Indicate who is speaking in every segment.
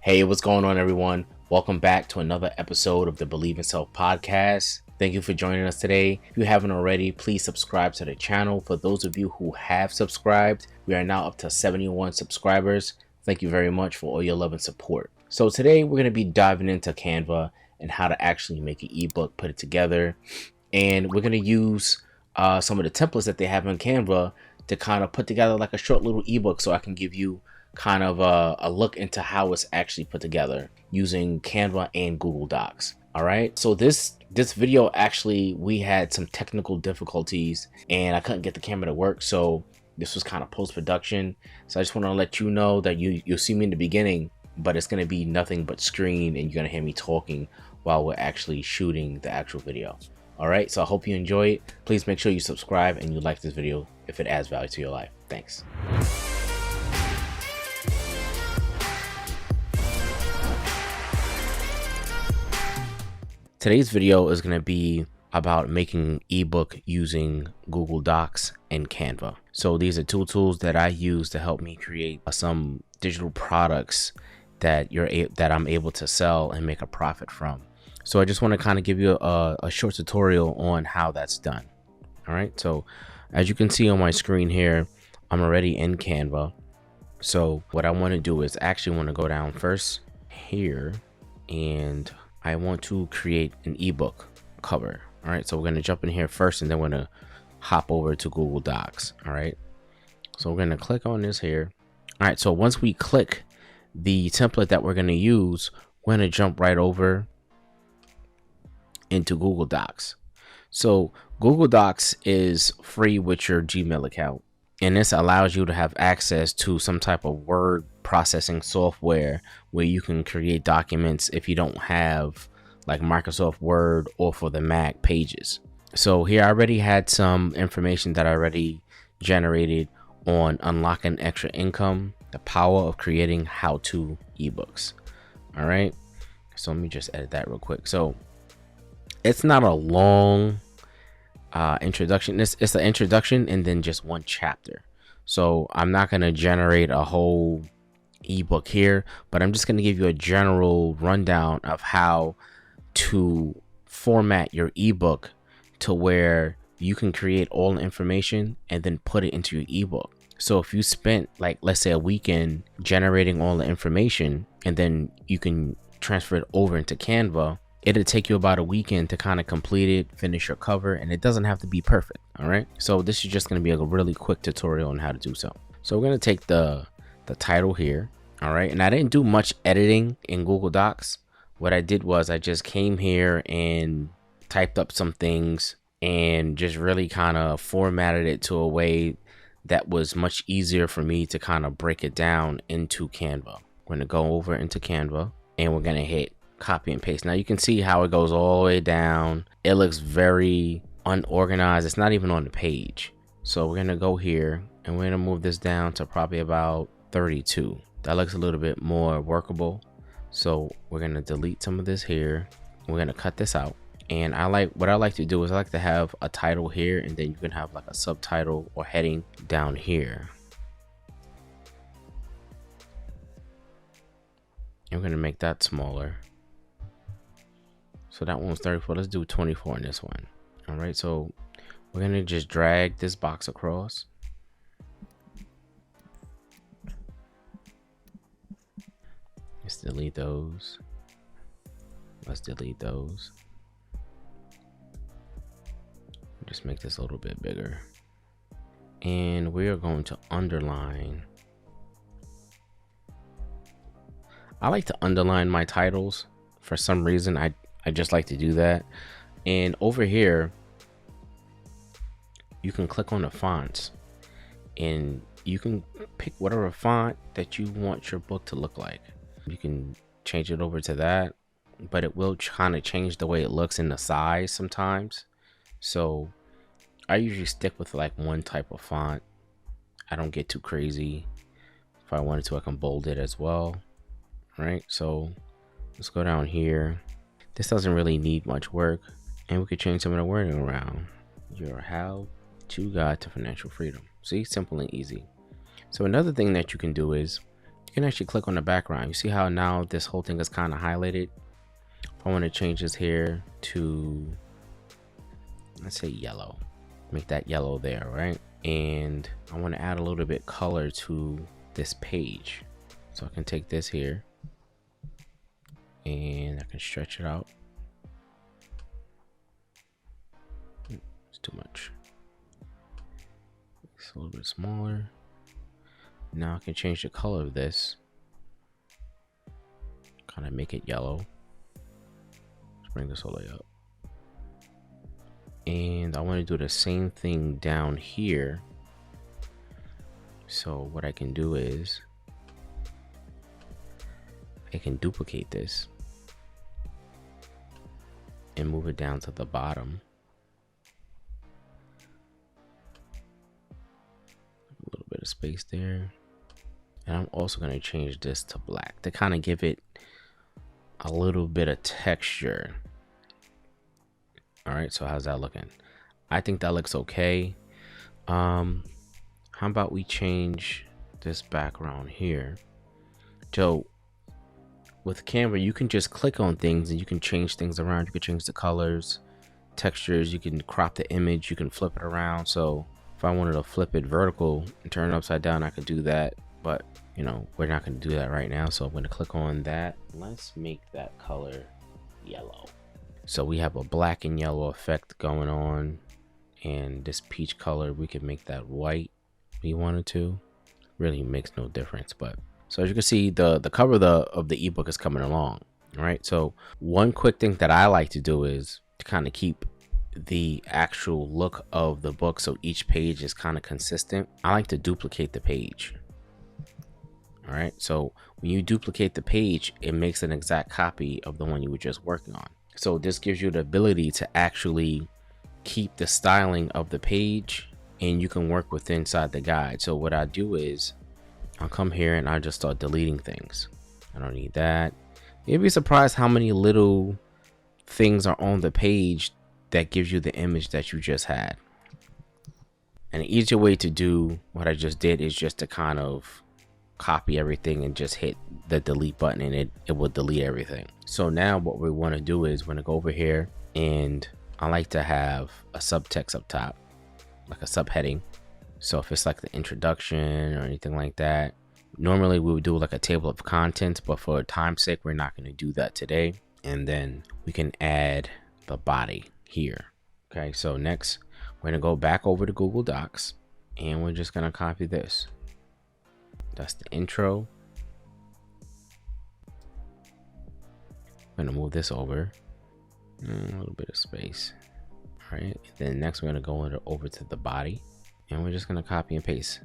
Speaker 1: Hey, what's going on, everyone? Welcome back to another episode of the Believe in Self podcast. Thank you for joining us today. If you haven't already, please subscribe to the channel. For those of you who have subscribed, we are now up to 71 subscribers. Thank you very much for all your love and support. So today we're going to be diving into Canva and how to actually make an ebook, put it together. And we're going to use some of the templates that they have in Canva to kind of put together like a short little ebook, so I can give you kind of a look into how it's actually put together using Canva and Google Docs. All right, so this video, actually we had some technical difficulties and I couldn't get the camera to work, so this was kind of post-production. So I just want to let you know that you'll see me in the beginning, but it's going to be nothing but screen and you're going to hear me talking while we're actually shooting the actual video. All right, so I hope you enjoy it. Please make sure you subscribe and you like this video if it adds value to your life. Thanks. Today's video is going to be about making an ebook using Google Docs and Canva. So these are two tools that I use to help me create some digital products that I'm able to sell and make a profit from. So I just want to kind of give you a short tutorial on how that's done. All right, so as you can see on my screen here, I'm already in Canva. So what I want to do is actually want to go down first here, and I want to create an ebook cover. All right, so we're going to jump in here first, and then we're going to hop over to Google Docs. All right, so we're going to click on this here. All right, so once we click the template that we're going to use, we're going to jump right over into Google Docs. So Google Docs is free with your Gmail account, and this allows you to have access to some type of word processing software where you can create documents if you don't have like Microsoft Word or for the Mac Pages. So here I already had some information that I already generated on unlocking extra income, the power of creating how-to ebooks. All right, so let me just edit that real quick. So it's not a long introduction. It's the introduction and then just one chapter. So I'm not going to generate a whole ebook here, but I'm just going to give you a general rundown of how to format your ebook to where you can create all the information and then put it into your ebook. So if you spent, like, let's say a weekend generating all the information, and then you can transfer it over into Canva, it'll take you about a weekend to kind of complete it, finish your cover, and it doesn't have to be perfect. All right, so this is just going to be a really quick tutorial on how to do so. So we're going to take the title here. All right, and I didn't do much editing in Google Docs. What I did was I just came here and typed up some things and just really kind of formatted it to a way that was much easier for me to kind of break it down into Canva. We're going to go over into Canva and we're going to hit copy and paste. Now you can see how it goes all the way down. It looks very unorganized. It's not even on the page. So we're going to go here and we're going to move this down to probably about 32. That looks a little bit more workable. So we're going to delete some of this here. We're going to cut this out. And what I like to do is I like to have a title here, and then you can have like a subtitle or heading down here. And we're going to make that smaller. So that one's 34. Let's do 24 in this one. All right, so we're going to just drag this box across. Let's delete those. Let's delete those. Just make this a little bit bigger. And we are going to underline. I like to underline my titles. For some reason, I just like to do that. And over here, you can click on the fonts and you can pick whatever font that you want your book to look like. You can change it over to that, but it will kind of change the way it looks in the size sometimes. So I usually stick with like one type of font. I don't get too crazy. If I wanted to, I can bold it as well. Right, so let's go down here. This doesn't really need much work, and we could change some of the wording around. Your how-to guide to financial freedom. See, simple and easy. So another thing that you can do is You can actually click on the background. You see how now this whole thing is kind of highlighted? If I want to change this here to, let's say yellow, make that yellow there, right? And I want to add a little bit color to this page. So I can take this here and I can stretch it out. It's too much. It's a little bit smaller. Now I can change the color of this. Kind of make it yellow. Let's bring this all the way up. And I want to do the same thing down here. So what I can do is I can duplicate this and move it down to the bottom. A little bit of space there. And I'm also going to change this to black to kind of give it a little bit of texture. All right, so how's that looking? I think that looks okay. How about we change this background here? So with Canva, you can just click on things and you can change things around. You can change the colors, textures, you can crop the image, you can flip it around. So if I wanted to flip it vertical and turn it upside down, I could do that. But you know, we're not going to do that right now. So I'm going to click on that. Let's make that color yellow. So we have a black and yellow effect going on, and this peach color, we can make that white if we wanted to. Really makes no difference. But so as you can see, the cover of the ebook is coming along. All right. So one quick thing that I like to do is to kind of keep the actual look of the book, so each page is kind of consistent. I like to duplicate the page. All right. So when you duplicate the page, it makes an exact copy of the one you were just working on. So this gives you the ability to actually keep the styling of the page, and you can work with inside the guide. So what I do is I'll come here and I just start deleting things. I don't need that. You'd be surprised how many little things are on the page that gives you the image that you just had. And an easier way to do what I just did is just to kind of copy everything and just hit the delete button, and it will delete everything. So now what we want to do is we're going to go over here, and I like to have a subtext up top, like a subheading. So if it's like the introduction or anything like that, normally we would do like a table of contents, but for time's sake, we're not going to do that today. And then we can add the body here. Okay, so next we're going to go back over to Google Docs, and we're just going to copy this. That's the intro. I'm going to move this over. A little bit of space. All right. Then next we're going to go over to the body, and we're just going to copy and paste.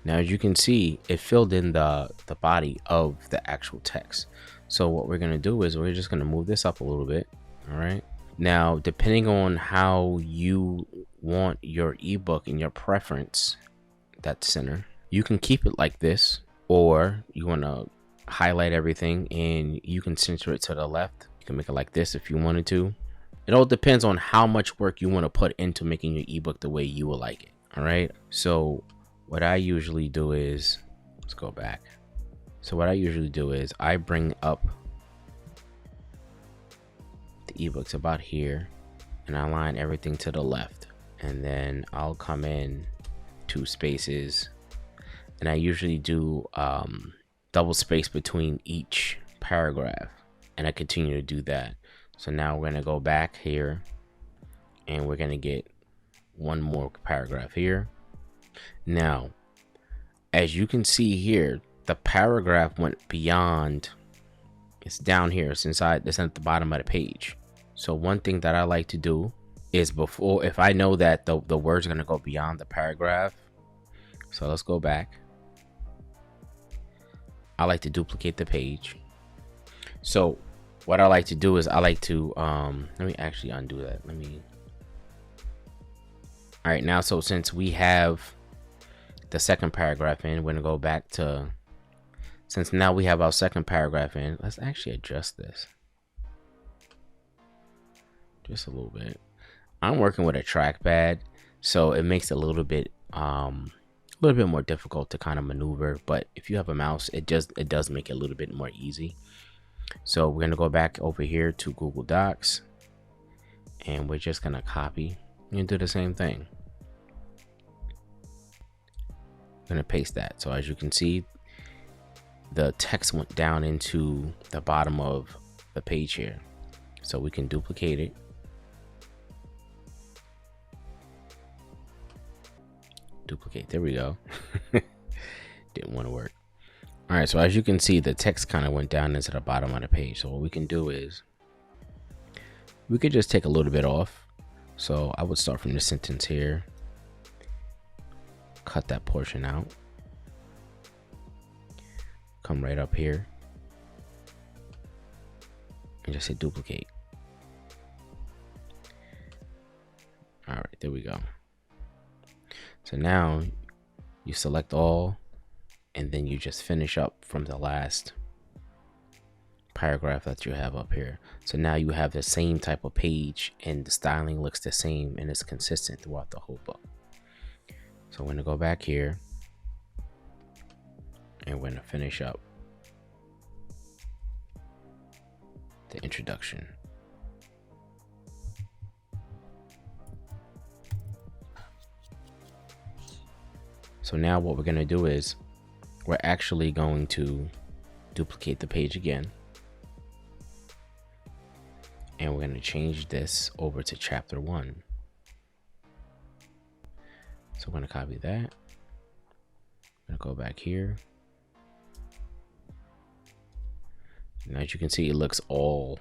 Speaker 1: Now, as you can see, it filled in the body of the actual text. So what we're going to do is we're just going to move this up a little bit. All right. Now, depending on how you want your ebook and your preference, that center, you can keep it like this, or you want to highlight everything and you can center it to the left. You can make it like this if you wanted to. It all depends on how much work you want to put into making your ebook the way you will like it. All right. So what I usually do is, let's go back. So what I usually do is I bring up the ebooks about here, and I line everything to the left, and then I'll come in 2 spaces, and I usually do double space between each paragraph, and I continue to do that. So now we're going to go back here, and we're going to get one more paragraph here. Now, as you can see here, the paragraph went beyond. It's down here. It's inside. It's at the bottom of the page. So one thing that I like to do is, before, if I know that the words are going to go beyond the paragraph, so let's go back. I like to duplicate the page. So what I like to do is I like to let me actually undo that. All right, now, so since we have the second paragraph in, we're gonna go back to, since now we have our second paragraph in, let's actually adjust this just a little bit. I'm working with a trackpad, so it makes it a little bit a little bit more difficult to kind of maneuver, but if you have a mouse, it does make it a little bit more easy. So we're going to go back over here to Google Docs, and we're just going to copy and do the same thing. I'm going to paste that. So as you can see, the text went down into the bottom of the page here. So we can duplicate it. Duplicate, there we go. Didn't want to work. All right, so as you can see, the text kind of went down into the bottom of the page. So what we can do is we could just take a little bit off. So I would start from the sentence here, cut that portion out, come right up here and just hit duplicate. All right, there we go. So now you select all, and then you just finish up from the last paragraph that you have up here. So now you have the same type of page, and the styling looks the same, and it's consistent throughout the whole book. So we're gonna go back here, and we're gonna finish up the introduction. So now what we're going to do is we're actually going to duplicate the page again, and we're going to change this over to chapter 1. So we're going to copy that. I'm going to go back here. And as you can see, it looks all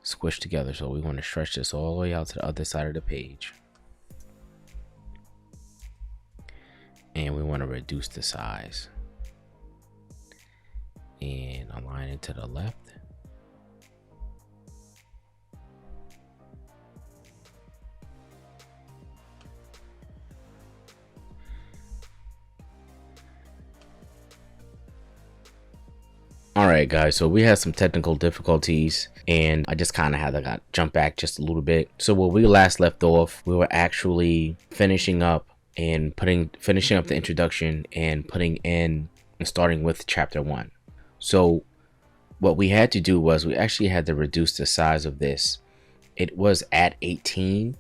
Speaker 1: squished together. So we want to stretch this all the way out to the other side of the page. And we want to reduce the size and align it to the left. Alright guys, so we had some technical difficulties, and I just kind of had to jump back just a little bit. So where we last left off, we were actually finishing up the introduction and putting in and starting with chapter 1. So what we had to do was we actually had to reduce the size of this. It was at 18,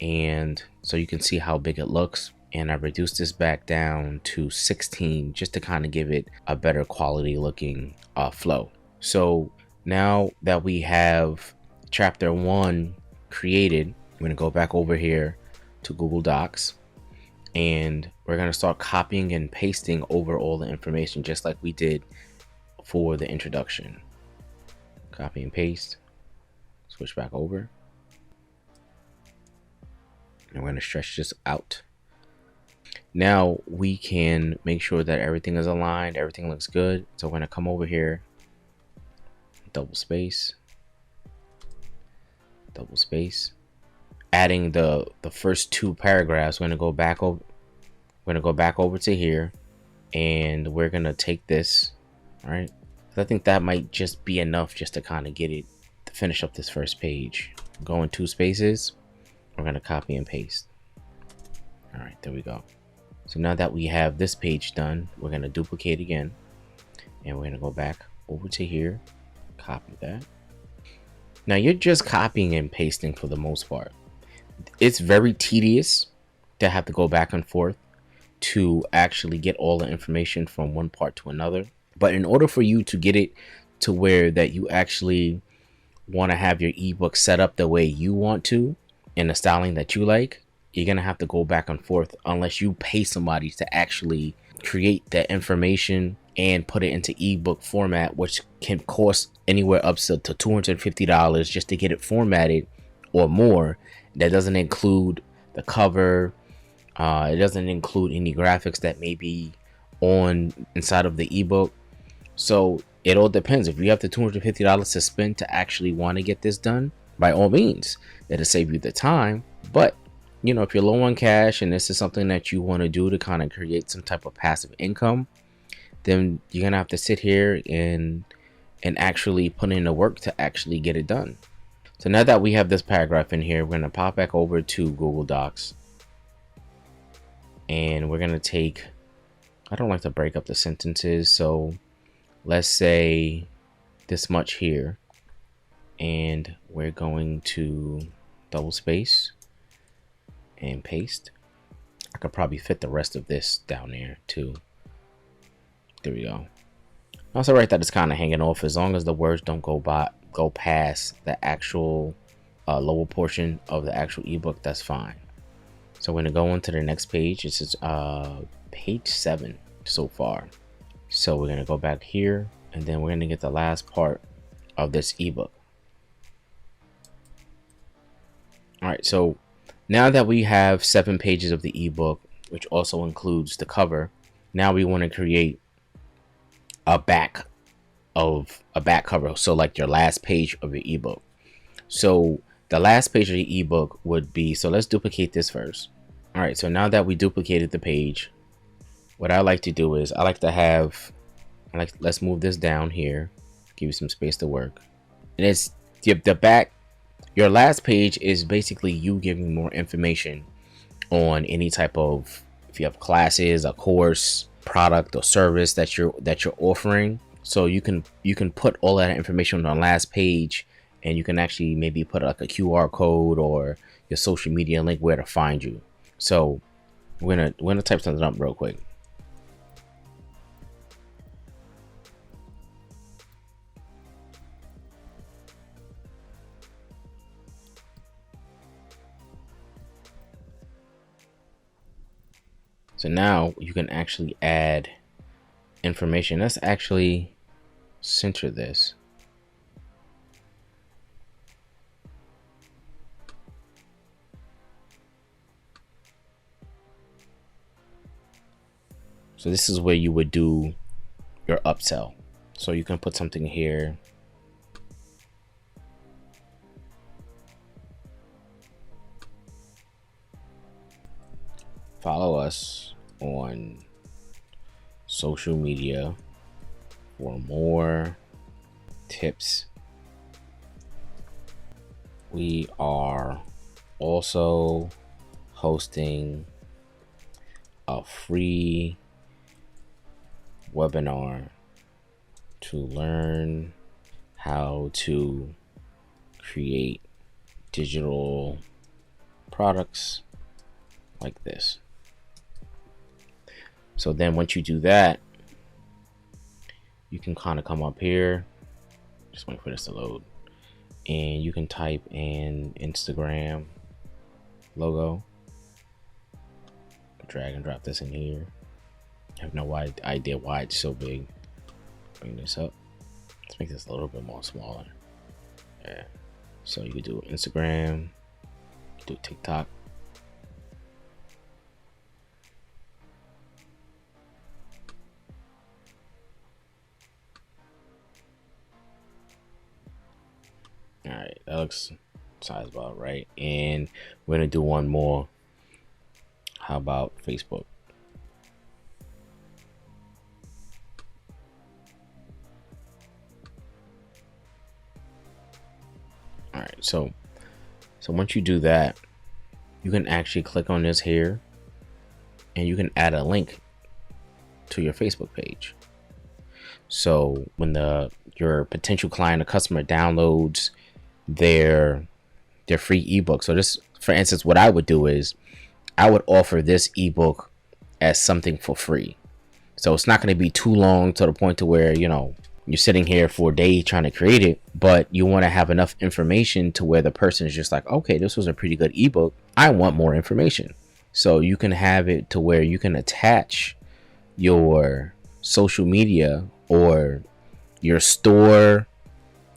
Speaker 1: and so you can see how big it looks, and I reduced this back down to 16 just to kind of give it a better quality looking flow. So now that we have chapter 1 created, I'm going to go back over here to Google Docs, and we're going to start copying and pasting over all the information just like we did for the introduction. Copy and paste, switch back over, and we're going to stretch this out. Now we can make sure that everything is aligned, everything looks good. So we're going to come over here, double space, adding the first 2 paragraphs. We're going to go back over. We're going to go back over to here, and we're going to take this. All right. I think that might just be enough just to kind of get it to finish up this first page. Go in 2 spaces. We're going to copy and paste. All right, there we go. So now that we have this page done, we're going to duplicate again, and we're going to go back over to here, copy that. Now you're just copying and pasting for the most part. It's very tedious to have to go back and forth to actually get all the information from one part to another. But in order for you to get it to where that you actually want to have your ebook set up the way you want to, in the styling that you like, you're going to have to go back and forth unless you pay somebody to actually create that information and put it into ebook format, which can cost anywhere up to $250 just to get it formatted or more. That doesn't include the cover. It doesn't include any graphics that may be on inside of the ebook. So it all depends. If you have the $250 to spend to actually want to get this done, by all means, it'll save you the time. But you know, if you're low on cash and this is something that you want to do to kind of create some type of passive income, then you're gonna have to sit here and actually put in the work to actually get it done. So now that we have this paragraph in here, we're gonna pop back over to Google Docs, and we're gonna take, I don't like to break up the sentences, so let's say this much here, and we're going to double space and paste. I could probably fit the rest of this down there too. There we go. Also, right, that is kind of hanging off. As long as the words don't go past the actual lower portion of the actual ebook, that's fine. So we're gonna go on to the next page. This is page 7 so far. So we're gonna go back here, and then we're gonna get the last part of this ebook. All right, so now that we have 7 pages of the ebook, which also includes the cover, now we want to create a back cover. So like your last page of your ebook. So the last page of the ebook would be, so let's duplicate this first. All right, so now that we duplicated the page, what I like to do is let's move this down here, give you some space to work. And it's the back, your last page is basically you giving more information on any type of, if you have classes, a course, product or service that you're offering. So you can put all that information on the last page, and you can actually maybe put like a QR code or your social media link where to find you. So we're gonna type something up real quick. So now you can actually add information. Let's actually center this. So this is where you would do your upsell. So you can put something here. Follow us on social media for more tips. We are also hosting a free webinar to learn how to create digital products like this. So then once you do that, you can kind of come up here, just wait for this to load, and you can type in Instagram logo, drag and drop this in here. I have no idea why it's so big. Bring this up. Let's make this a little bit more smaller. Yeah. So you could do Instagram, you do TikTok. All right, that looks size about right. And we're gonna do one more. How about Facebook? All right, so once you do that, you can actually click on this here, and you can add a link to your Facebook page. So when your potential client or customer downloads their free ebook, so this, for instance, what I would do is I would offer this ebook as something for free. So it's not going to be too long to the point to where, you know, you're sitting here for a day trying to create it, but you want to have enough information to where the person is just like, okay, this was a pretty good ebook, I want more information. So you can have it to where you can attach your social media or your store.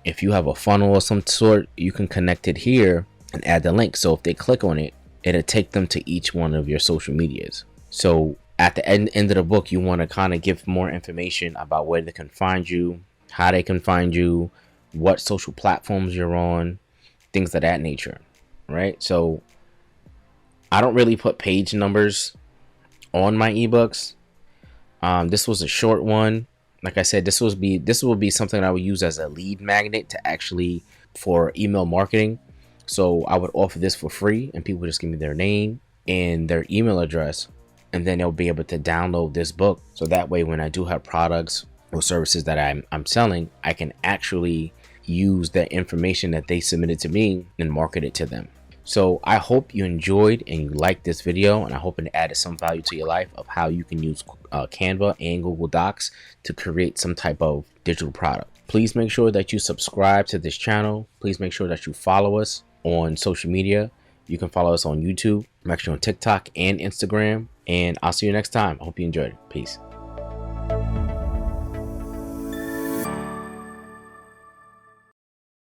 Speaker 1: If you have a funnel of some sort, you can connect it here and add the link. So if they click on it, it'll take them to each one of your social medias. So at the end of the book, you want to kind of give more information about where they can find you, how they can find you, what social platforms you're on, things of that nature, right? So I don't really put page numbers on my ebooks. This was a short one. Like I said, this will be something I would use as a lead magnet to actually for email marketing. So I would offer this for free, and people just give me their name and their email address, and then they'll be able to download this book. So that way, when I do have products or services that I'm selling, I can actually use that information that they submitted to me and market it to them. So I hope you enjoyed and you liked this video, and I hope it added some value to your life of how you can use Canva and Google Docs to create some type of digital product. Please make sure that you subscribe to this channel. Please make sure that you follow us on social media. You can follow us on YouTube. I'm actually on TikTok and Instagram. And I'll see you next time. I hope you enjoyed it. Peace.